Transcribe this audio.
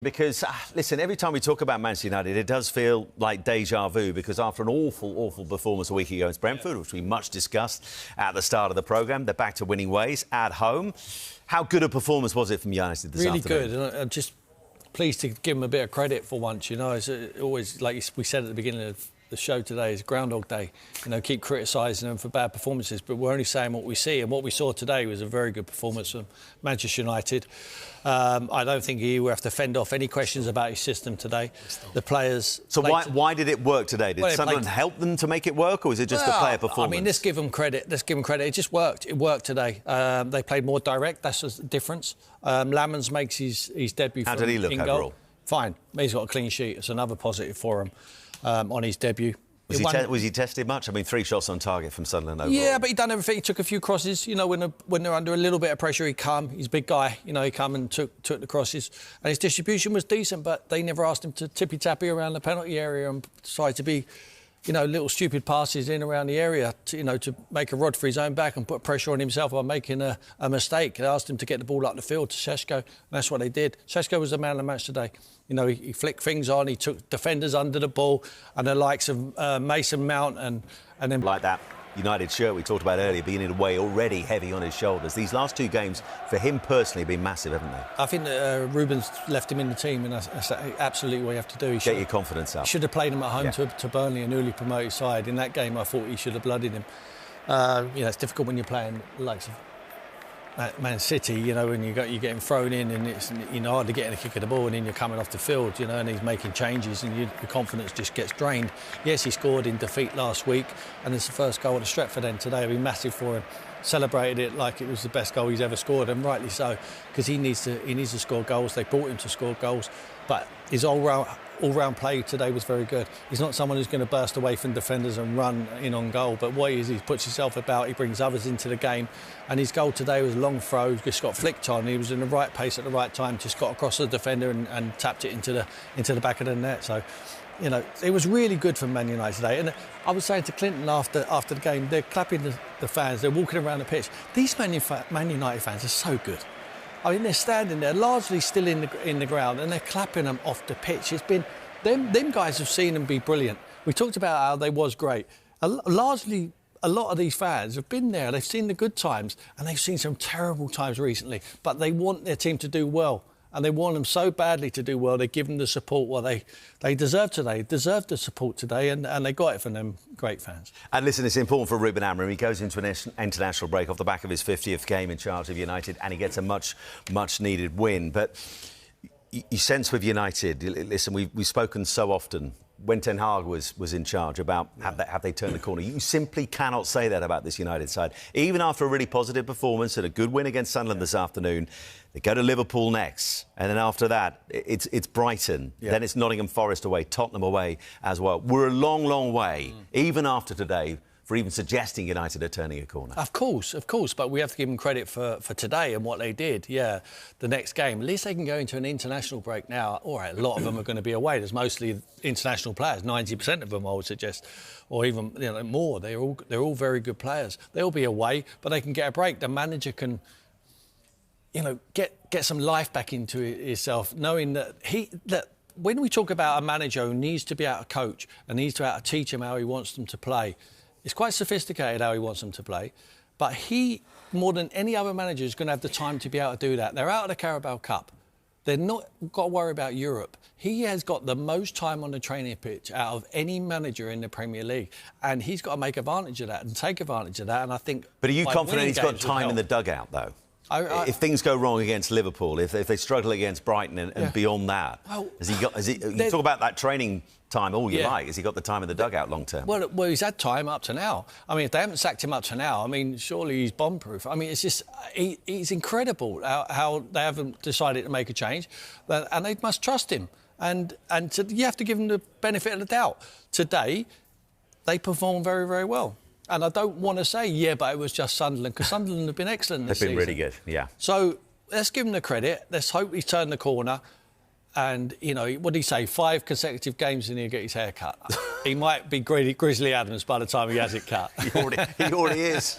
Because, listen, every time we talk about Manchester United, it does feel like deja vu, because after an awful performance a week ago against Brentford, which we much discussed at the start of the programme, they're back to winning ways at home. How good a performance was it from United this afternoon? Really good, and I'm just pleased to give them a bit of credit for once. You know, it's always, like we said at the beginning of the show today, is Groundhog Day. You know, keep criticising them for bad performances, but we're only saying what we see, and what we saw today was a very good performance from Manchester United. I don't think he will have to fend off any questions about his system today. The players... So why did it work today? Did Sunderland help them to make it work, or is it just the player performance? I mean, let's give them credit. It just worked. It worked today. They played more direct. That's the difference. Lamans makes his debut. How did he look overall? Fine. He's got a clean sheet. It's another positive for him on his debut. Was he tested much? I mean, 3 shots on target from Sunderland overall. Yeah, but he done everything. He took a few crosses. You know, when they're under a little bit of pressure, he'd come. He's a big guy. You know, he come and took the crosses. And his distribution was decent, but they never asked him to tippy-tappy around the penalty area and decide to be, you know, little stupid passes in around the area to make a rod for his own back and put pressure on himself by making a mistake. They asked him to get the ball up the field to Šeško, and that's what they did. Šeško was the man of the match today. You know, he flicked things on, he took defenders under the ball, and the likes of Mason Mount and then... Like that United shirt we talked about earlier, being in a way already heavy on his shoulders. These last 2 games, for him personally, have been massive, haven't they? I think that Rúben's left him in the team, and that's absolutely what you have to do. Get your confidence up. He should have played him at home to Burnley, a newly promoted side. In that game, I thought he should have blooded him. You know, it's difficult when you're playing the likes of Man City, you know, when you're getting thrown in and it's, you know, hardly getting a kick of the ball, and then you're coming off the field, you know, and he's making changes and your confidence just gets drained. Yes, he scored in defeat last week, and it's the first goal at the Stretford end today. It'll be massive for him. Celebrated it like it was the best goal he's ever scored, and rightly so, because he needs to score goals. They brought him to score goals, but his all-round play today was very good. He's not someone who's going to burst away from defenders and run in on goal, but what he is, he puts himself about, he brings others into the game, and his goal today was a long throw, just got flicked on. He was in the right pace at the right time, just got across the defender and tapped it into the back of the net. So, you know, it was really good for Man United today. And I was saying to Clinton after the game, they're clapping the fans, they're walking around the pitch. These Man United fans are so good. I mean, they're standing there, largely still in the ground, and they're clapping them off the pitch. It's been them guys have seen them be brilliant. We talked about how they was great. Largely, a lot of these fans have been there. They've seen the good times, and they've seen some terrible times recently. But they want their team to do well, and they want them so badly to do well. They give them the support what they deserve today. Deserved the support today, and they got it from them great fans. And listen, it's important for Rúben Amorim. He goes into an international break off the back of his 50th game in charge of United, and he gets a much needed win. But you sense with United, listen, we've spoken so often when Ten Hag was in charge about have they turned the corner. You simply cannot say that about this United side. Even after a really positive performance and a good win against Sunderland this afternoon, they go to Liverpool next, and then after that it's Brighton, then it's Nottingham Forest away, Tottenham away as well. We're a long way, even after today, for even suggesting United are turning a corner. Of course, but we have to give them credit for today and what they did. Yeah, the next game, at least they can go into an international break now. All right, a lot of them are going to be away. There's mostly international players, 90% of them, I would suggest, or even more. They're all very good players. They'll be away, but they can get a break. The manager can, get some life back into himself, knowing that when we talk about a manager who needs to be able to coach and needs to be able to teach him how he wants them to play, it's quite sophisticated how he wants them to play, but he, more than any other manager, is going to have the time to be able to do that. They're out of the Carabao Cup. They're not got to worry about Europe. He has got the most time on the training pitch out of any manager in the Premier League, and he's got to make advantage of that and take advantage of that. And I think... But are you confident he's got time in the dugout, though? If things go wrong against Liverpool, if they struggle against Brighton and beyond that, you talk about that training time all you like. Has he got the time in the dugout long term? Well, he's had time up to now. I mean, if they haven't sacked him up to now, I mean, surely he's bomb-proof. I mean, it's just he's incredible how they haven't decided to make a change, and they must trust him. And you have to give them the benefit of the doubt. Today, they performed very, very well. And I don't want to say, but it was just Sunderland, because Sunderland have been excellent this season. They've been really good, yeah. So let's give him the credit. Let's hope he's turned the corner. And, what did he say? 5 consecutive games and he'll get his hair cut. He might be Grizzly Adams by the time he has it cut. He already is.